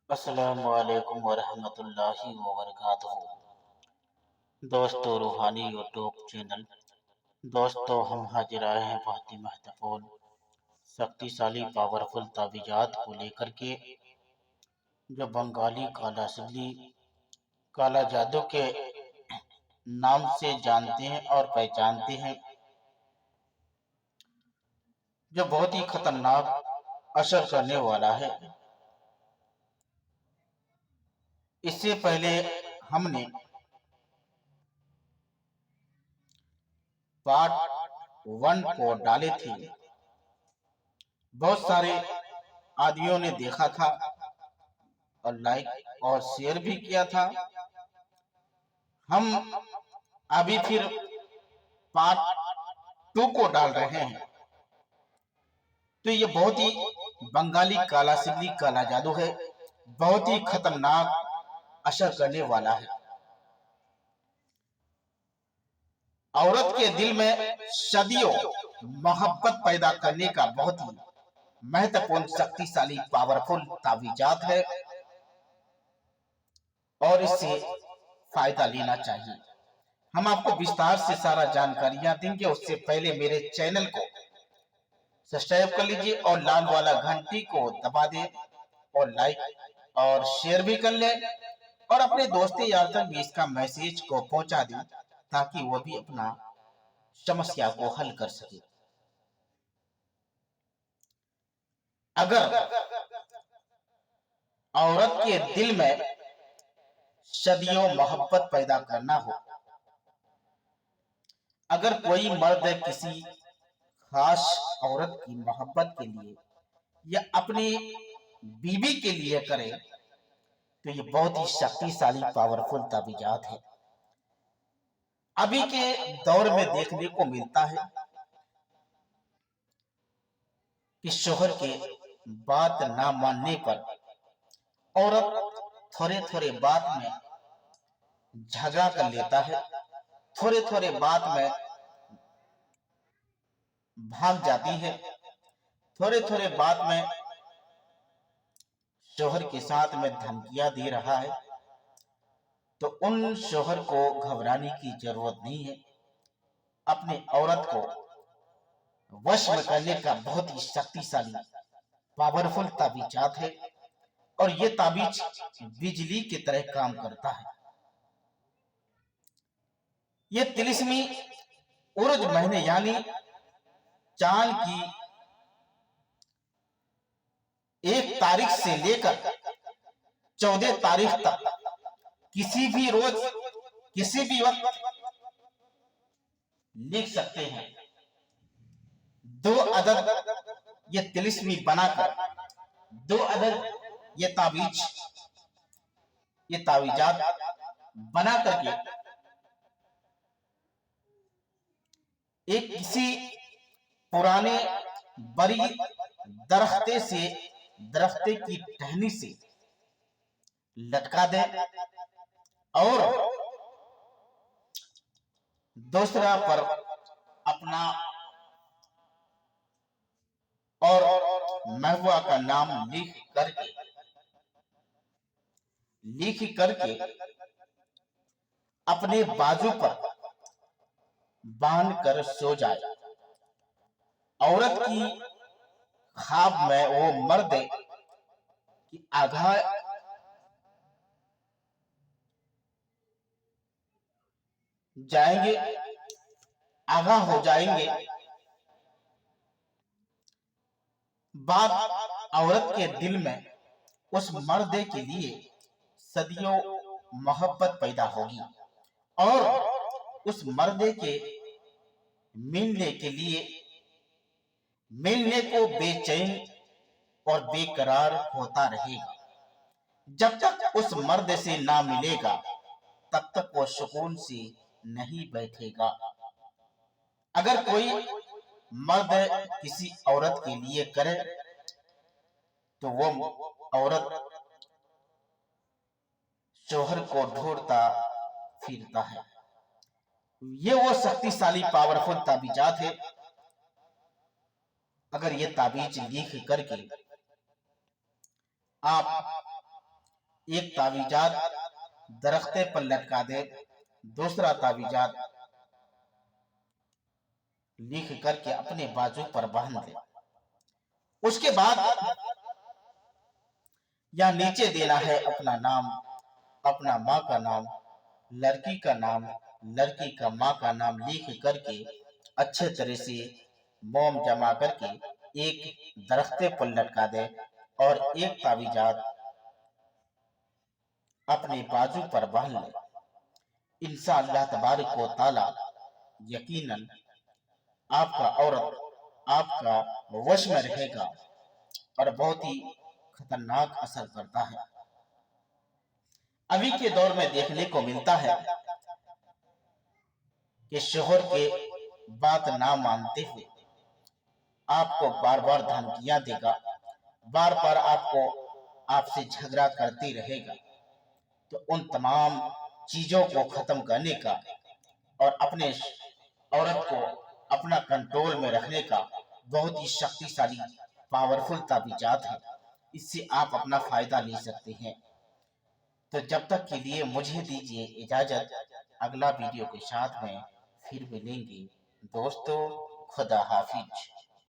अस्सलामु अलैकुम वरहमतुल्लाहि वबरकातुहू। दोस्तों, रूहानी यूट्यूब चैनल। दोस्तों, हम हाजिर आए हैं बहुत ही महत्वपूर्ण शक्तिशाली पावरफुल ताबीजात को लेकर के, जो बंगाली काला सिल्ली काला जादू के नाम से जानते हैं और पहचानते हैं, जो बहुत ही खतरनाक असर करने वाला है। इससे पहले हमने पार्ट 1 को डाले थे। बहुत सारे आदमियों ने देखा था और लाइक और शेयर भी किया था। हम अभी फिर पार्ट 2 को डाल रहे हैं। तो ये बहुत ही बंगाली काला सिल्ली काला जादू है, बहुत ही खतरनाक असर करने वाला है। औरत के दिल में सदियों मोहब्बत पैदा करने का बहुत ही महत्वपूर्ण शक्तिशाली पावरफुल तावीजात है और इससे फायदा लेना चाहिए। हम आपको विस्तार से सारा जानकारियां देंगे। उससे पहले मेरे चैनल को सब्सक्राइब कर लीजिए और लाल वाला घंटी को दबा दें और लाइक और शेयर भी कर लें और अपने दोस्तों यार तक भी इसका मैसेज को पहुंचा दें ताकि वो भी अपना समस्या को हल कर सके। अगर औरत के दिल में सदियों मोहब्बत पैदा करना हो, अगर कोई मर्द किसी खास औरत की मोहब्बत के लिए या अपनी बीवी के लिए करे तो ये बहुत ही शक्तिशाली पावरफुल ताबीजात है। अभी के दौर में देखने को मिलता है कि शोहर के बात ना मानने पर औरत थोड़े थोड़े बात में झगड़ा कर लेता है, थोड़े थोड़े बात में भाग जाती है, थोड़े थोड़े बात में शोहर के साथ में धमकियां दे रहा है। तो उन शोहर को घबराने की जरूरत नहीं है। अपने औरत को वश में करने का बहुत ही शक्तिशाली पावरफुल ताबीजात है और ये ताबीज बिजली की तरह काम करता है। ये तिलिस्मी उर्ज महीने यानी चांद की 1 तारीख से लेकर 14 तारीख तक किसी भी रोज किसी भी वक्त लिख सकते हैं। 2 अदद ये तिलिस्मी बनाकर 2 अदद ये तावीजात बना करके एक किसी पुराने बड़ी दरख्ते की टहनी से लटका दे और दूसरा पर अपना और महबूबा का नाम लिख करके अपने बाजू पर बांध कर सो जाए। औरत की ख्वाब में वो मर्द की आधा जाएंगे, आगाह हो जाएंगे। बात औरत के दिल में उस मर्द के लिए सदियों मोहब्बत पैदा होगी और उस मर्द के मिलने को बेचैन और बेकरार होता रहेगा। जब तक उस मर्द से ना मिलेगा तब तक वो सुकून से नहीं बैठेगा। अगर कोई मर्द किसी औरत के लिए करे तो वो औरत शोहर को ढूंढता फिरता है। ये वो शक्तिशाली पावरफुल ताबीजात है। अगर ये ताबीज लिख करके आप एक तावीजात दरख्ते पर लटका दे, दूसरा तावीजात लिख करके अपने बाजू पर बांध दे। उसके बाद या नीचे देना है अपना नाम, अपना माँ का नाम, लड़की का नाम, लड़की का माँ का नाम लिख करके अच्छे तरह से मोम जमा करके एक दरख्ते पर लटका दे और एक तावीजात अपने बाजू पर बांध ले। इंशाअल्लाह तबारक व तआला यकीनन आपका औरत आपका वश में रहेगा और बहुत ही खतरनाक असर करता है। अभी के दौर में देखने को मिलता है कि शोहर के बात ना मानते हुए आपको बार बार धमकियां देगा, बार बार आपसे झगड़ा करती रहेगा। तो उन तमाम चीजों को खत्म करने का और अपने औरत को अपना कंट्रोल में रखने का बहुत ही शक्तिशाली पावरफुल ताबीजात है। इससे आप अपना फायदा ले सकते हैं। तो जब तक के लिए मुझे दीजिए इजाजत, अगला वीडियो के साथ में फिर मिलेंगे दोस्तों। खुदा हाफिज।